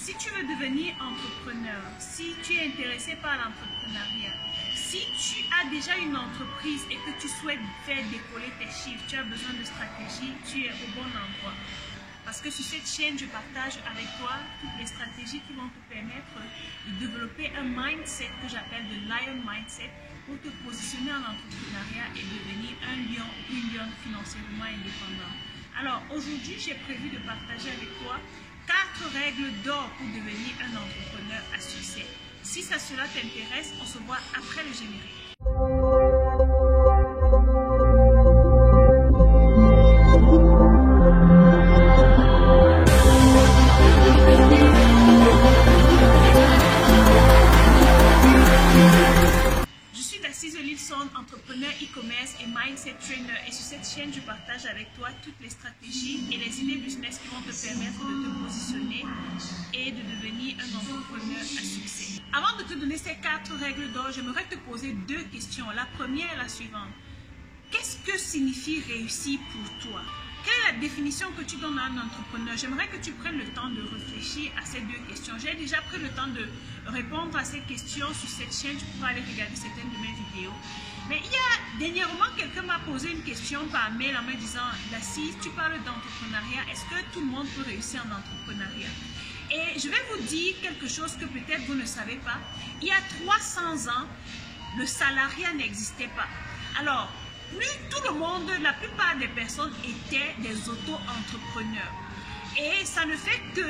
Si tu veux devenir entrepreneur, si tu es intéressé par l'entrepreneuriat, si tu as déjà une entreprise et que tu souhaites faire décoller tes chiffres, tu as besoin de stratégie, tu es au bon endroit. Parce que sur cette chaîne, je partage avec toi toutes les stratégies qui vont te permettre de développer un mindset que j'appelle le Lion Mindset pour te positionner en entrepreneuriat et devenir un lion ou une lionne financièrement indépendant. Alors aujourd'hui, j'ai prévu de partager avec toi 4 règles d'or pour devenir un entrepreneur à succès. Si cela t'intéresse, on se voit après le générique. Entrepreneur e-commerce et mindset trainer, et sur cette chaîne je partage avec toi toutes les stratégies et les idées business qui vont te permettre de te positionner et de devenir un entrepreneur à succès. Avant de te donner ces 4 règles d'or, j'aimerais te poser 2 questions. La première est la suivante: qu'est-ce que signifie réussir pour toi? Quelle est la définition que tu donnes à un entrepreneur? J'aimerais que tu prennes le temps de réfléchir à ces 2 questions. J'ai déjà pris le temps de répondre à ces questions sur cette chaîne. Tu pourras aller regarder certaines de mes vidéos. Mais il y a dernièrement, quelqu'un m'a posé une question par mail en me disant: Daci, tu parles d'entrepreneuriat, est-ce que tout le monde peut réussir en entrepreneuriat? Et je vais vous dire quelque chose que peut-être vous ne savez pas. Il y a 300 ans, le salariat n'existait pas. Alors, tout le monde, la plupart des personnes étaient des auto-entrepreneurs. Et ça ne fait que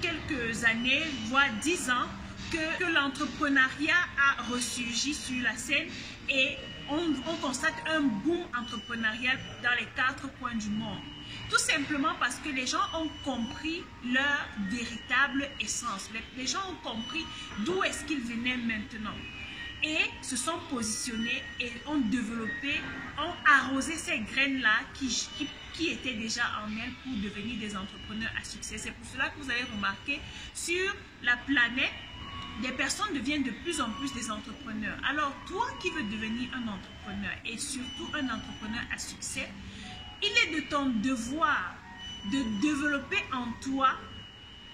quelques années, voire 10 ans, que l'entrepreneuriat a ressurgi sur la scène et on constate un boom entrepreneurial dans les 4 coins du monde. Tout simplement parce que les gens ont compris leur véritable essence. Les gens ont compris d'où est-ce qu'ils venaient maintenant. Et se sont positionnés et ont développé, ont arrosé ces graines-là qui étaient déjà en elles pour devenir des entrepreneurs à succès. C'est pour cela que vous avez remarqué sur la planète, des personnes deviennent de plus en plus des entrepreneurs. Alors, toi qui veux devenir un entrepreneur et surtout un entrepreneur à succès, il est de ton devoir de développer en toi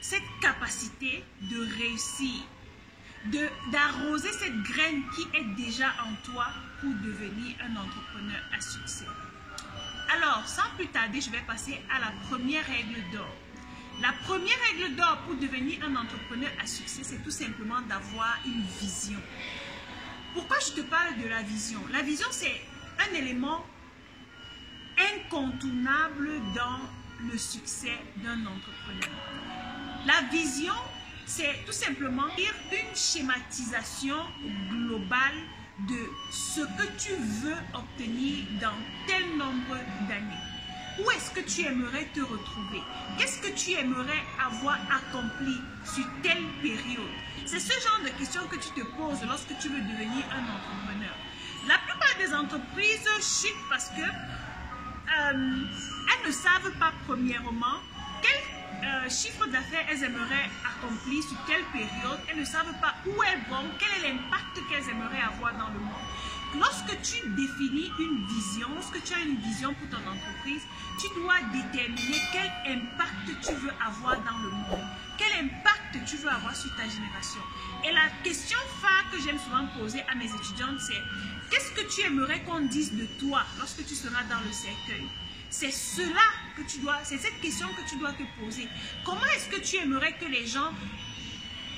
cette capacité de réussir, d'arroser cette graine qui est déjà en toi pour devenir un entrepreneur à succès. Alors, sans plus tarder, je vais passer à la première règle d'or. La première règle d'or pour devenir un entrepreneur à succès, c'est tout simplement d'avoir une vision. Pourquoi je te parle de la vision? La vision, c'est un élément incontournable dans le succès d'un entrepreneur. La vision, c'est tout simplement une schématisation globale de ce que tu veux obtenir dans tel nombre d'années. Où est-ce que tu aimerais te retrouver? Qu'est-ce que tu aimerais avoir accompli sur telle période? C'est ce genre de questions que tu te poses lorsque tu veux devenir un entrepreneur. La plupart des entreprises chutent parce que elles ne savent pas premièrement quel chiffre d'affaires elles aimeraient accomplir sur telle période. Elles ne savent pas où elles vont, quel est l'impact qu'elles aimeraient avoir dans le monde. Lorsque tu définis une vision, lorsque tu as une vision pour ton entreprise, tu dois déterminer quel impact tu veux avoir dans le monde, quel impact tu veux avoir sur ta génération. Et la question phare que j'aime souvent poser à mes étudiantes, c'est: qu'est-ce que tu aimerais qu'on dise de toi lorsque tu seras dans le cercueil? C'est cela que tu dois, c'est cette question que tu dois te poser. Comment est-ce que tu aimerais que les gens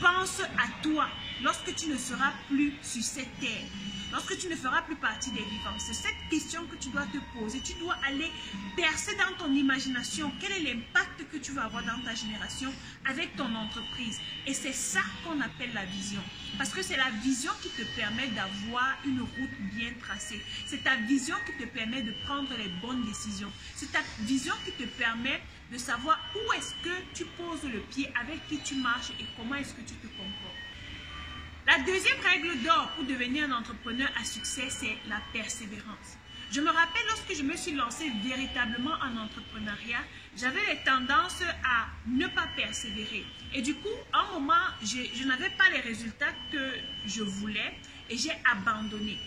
pensent à toi lorsque tu ne seras plus sur cette terre? Lorsque tu ne feras plus partie des vivants? C'est cette question que tu dois te poser. Tu dois aller percer dans ton imagination quel est l'impact que tu vas avoir dans ta génération avec ton entreprise. Et c'est ça qu'on appelle la vision. Parce que c'est la vision qui te permet d'avoir une route bien tracée. C'est ta vision qui te permet de prendre les bonnes décisions. C'est ta vision qui te permet de savoir où est-ce que tu poses le pied, avec qui tu marches et comment est-ce que tu te comportes. La deuxième règle d'or pour devenir un entrepreneur à succès, c'est la persévérance. Je me rappelle lorsque je me suis lancée véritablement en entrepreneuriat, j'avais les tendances à ne pas persévérer. Et du coup, à un moment, je n'avais pas les résultats que je voulais et j'ai abandonné.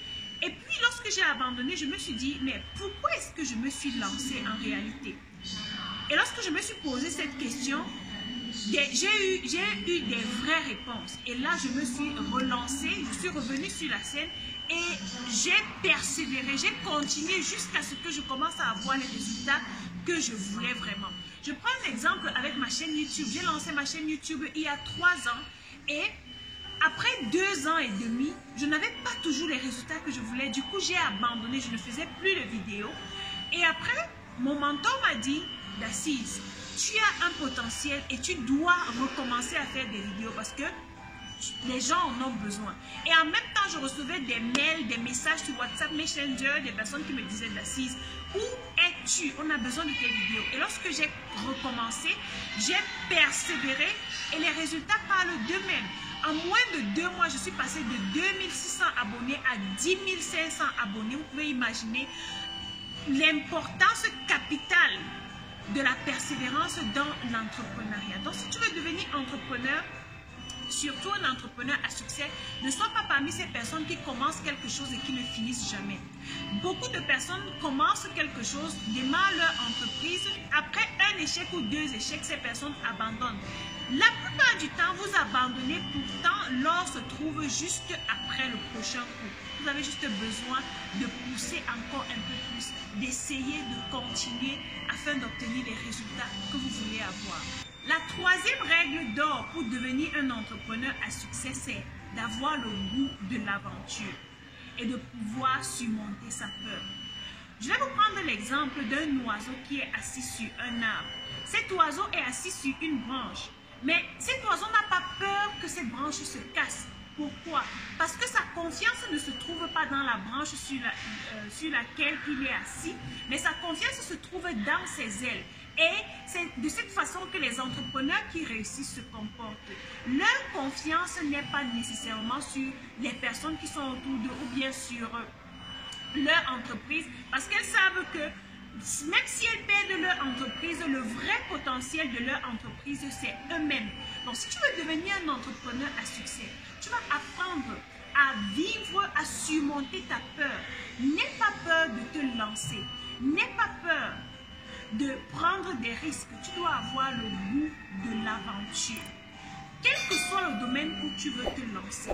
Et puis, lorsque j'ai abandonné, je me suis dit, mais pourquoi est-ce que je me suis lancée en réalité? Et lorsque je me suis posé cette question, j'ai eu des vraies réponses. Et là, je me suis relancée, je suis revenue sur la scène et j'ai persévéré, j'ai continué jusqu'à ce que je commence à avoir les résultats que je voulais vraiment. Je prends un exemple avec ma chaîne YouTube. J'ai lancé ma chaîne YouTube il y a 3 ans et après 2 ans et demi, je n'avais pas toujours les résultats que je voulais. Du coup, j'ai abandonné, je ne faisais plus de vidéos. Et après, mon mentor m'a dit, Dacize, tu as un potentiel et tu dois recommencer à faire des vidéos parce que les gens en ont besoin. Et en même temps, je recevais des mails, des messages sur WhatsApp, Messenger, des personnes qui me disaient, Dacize, où es-tu? On a besoin de tes vidéos. Et lorsque j'ai recommencé, j'ai persévéré et les résultats parlent d'eux-mêmes. En moins de 2 mois, je suis passée de 2600 abonnés à 10 500 abonnés. Vous pouvez imaginer l'importance capitale de la persévérance dans l'entrepreneuriat. Donc, si tu veux devenir entrepreneur, surtout un entrepreneur à succès, ne sois pas parmi ces personnes qui commencent quelque chose et qui ne finissent jamais. Beaucoup de personnes commencent quelque chose, démarrent leur entreprise. Après un échec ou 2 échecs, ces personnes abandonnent. La plupart du temps, vous abandonnez, pourtant l'or se trouve juste après le prochain coup. Vous avez juste besoin de pousser encore un peu plus, d'essayer de continuer afin d'obtenir les résultats que vous voulez avoir. La 3e règle d'or pour devenir un entrepreneur à succès, c'est d'avoir le goût de l'aventure et de pouvoir surmonter sa peur. Je vais vous prendre l'exemple d'un oiseau qui est assis sur un arbre. Cet oiseau est assis sur une branche, mais cet oiseau n'a pas peur que cette branche se casse. Pourquoi? Parce que sa confiance ne se trouve pas dans la branche sur laquelle il est assis, mais sa confiance se trouve dans ses ailes. Et c'est de cette façon que les entrepreneurs qui réussissent se comportent. Leur confiance n'est pas nécessairement sur les personnes qui sont autour d'eux ou bien sur leur entreprise, parce qu'elles savent que même si elles perdent leur entreprise, le vrai potentiel de leur entreprise, c'est eux-mêmes. Donc, si tu veux devenir un entrepreneur à succès, tu vas apprendre à vivre, à surmonter ta peur. N'aie pas peur de te lancer. N'aie pas peur de prendre des risques. Tu dois avoir le goût de l'aventure. Quel que soit le domaine où tu veux te lancer,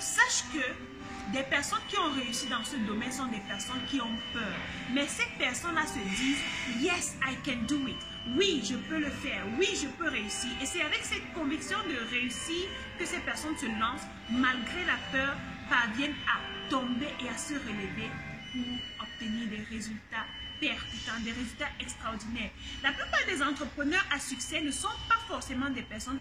sache que des personnes qui ont réussi dans ce domaine sont des personnes qui ont peur. Mais ces personnes-là se disent « Yes, I can do it ». Oui, je peux le faire. Oui, je peux réussir. Et c'est avec cette conviction de réussir que ces personnes se lancent, malgré la peur, parviennent à tomber et à se relever pour obtenir des résultats percutants, des résultats extraordinaires. La plupart des entrepreneurs à succès ne sont pas forcément des personnes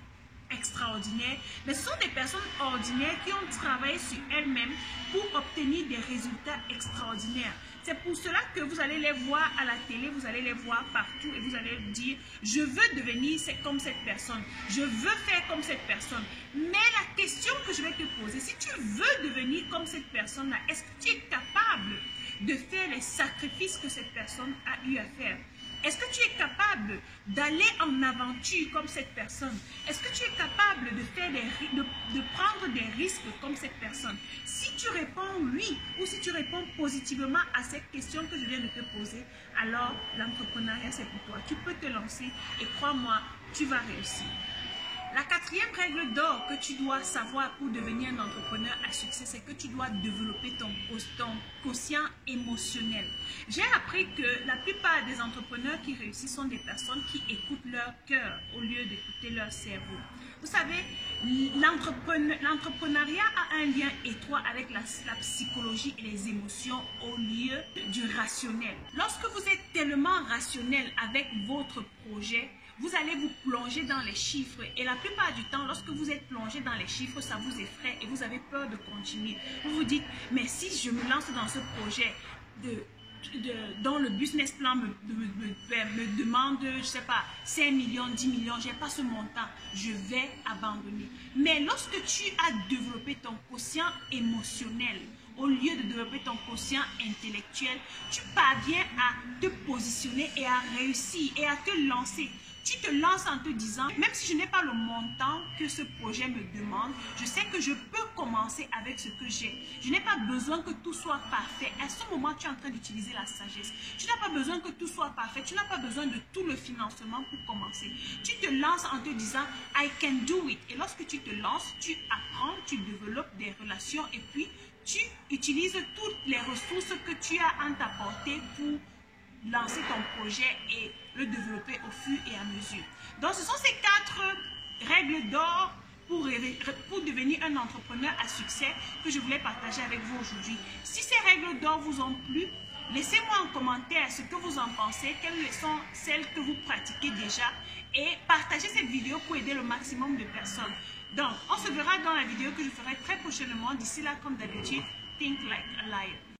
extraordinaires, mais ce sont des personnes ordinaires qui ont travaillé sur elles-mêmes pour obtenir des résultats extraordinaires. C'est pour cela que vous allez les voir à la télé, vous allez les voir partout et vous allez dire « Je veux devenir comme cette personne, je veux faire comme cette personne ». Mais la question que je vais te poser, si tu veux devenir comme cette personne-là, est-ce que tu es capable de faire les sacrifices que cette personne a eu à faire? Est-ce que tu es capable d'aller en aventure comme cette personne? Est-ce que tu es capable de faire de prendre des risques comme cette personne? Si tu réponds oui ou si tu réponds positivement à cette question que je viens de te poser, alors l'entrepreneuriat c'est pour toi. Tu peux te lancer et crois-moi, tu vas réussir. La 4e règle d'or que tu dois savoir pour devenir un entrepreneur à succès, c'est que tu dois développer ton quotient émotionnel. J'ai appris que la plupart des entrepreneurs qui réussissent sont des personnes qui écoutent leur cœur au lieu d'écouter leur cerveau. Vous savez, l'entrepreneuriat a un lien étroit avec la psychologie et les émotions au lieu du rationnel. Lorsque vous êtes tellement rationnel avec votre projet, vous allez vous plonger dans les chiffres et la plupart du temps, lorsque vous êtes plongé dans les chiffres, ça vous effraie et vous avez peur de continuer. Vous vous dites, mais si je me lance dans ce projet dont le business plan me demande, je ne sais pas, 5 millions, 10 millions, je n'ai pas ce montant, je vais abandonner. Mais lorsque tu as développé ton quotient émotionnel, au lieu de développer ton quotient intellectuel, tu parviens à te positionner et à réussir et à te lancer. Tu te lances en te disant, même si je n'ai pas le montant que ce projet me demande, je sais que je peux commencer avec ce que j'ai. Je n'ai pas besoin que tout soit parfait. À ce moment, tu es en train d'utiliser la sagesse. Tu n'as pas besoin que tout soit parfait. Tu n'as pas besoin de tout le financement pour commencer. Tu te lances en te disant, I can do it. Et lorsque tu te lances, tu apprends, tu développes des relations et puis tu utilises toutes les ressources que tu as en ta portée pour lancer ton projet et le développer au fur et à mesure. Donc, ce sont ces 4 règles d'or pour devenir un entrepreneur à succès que je voulais partager avec vous aujourd'hui. Si ces règles d'or vous ont plu, laissez-moi en commentaire ce que vous en pensez, quelles sont celles que vous pratiquez déjà et partagez cette vidéo pour aider le maximum de personnes. Donc, on se verra dans la vidéo que je ferai très prochainement. D'ici là, comme d'habitude, think like a lion.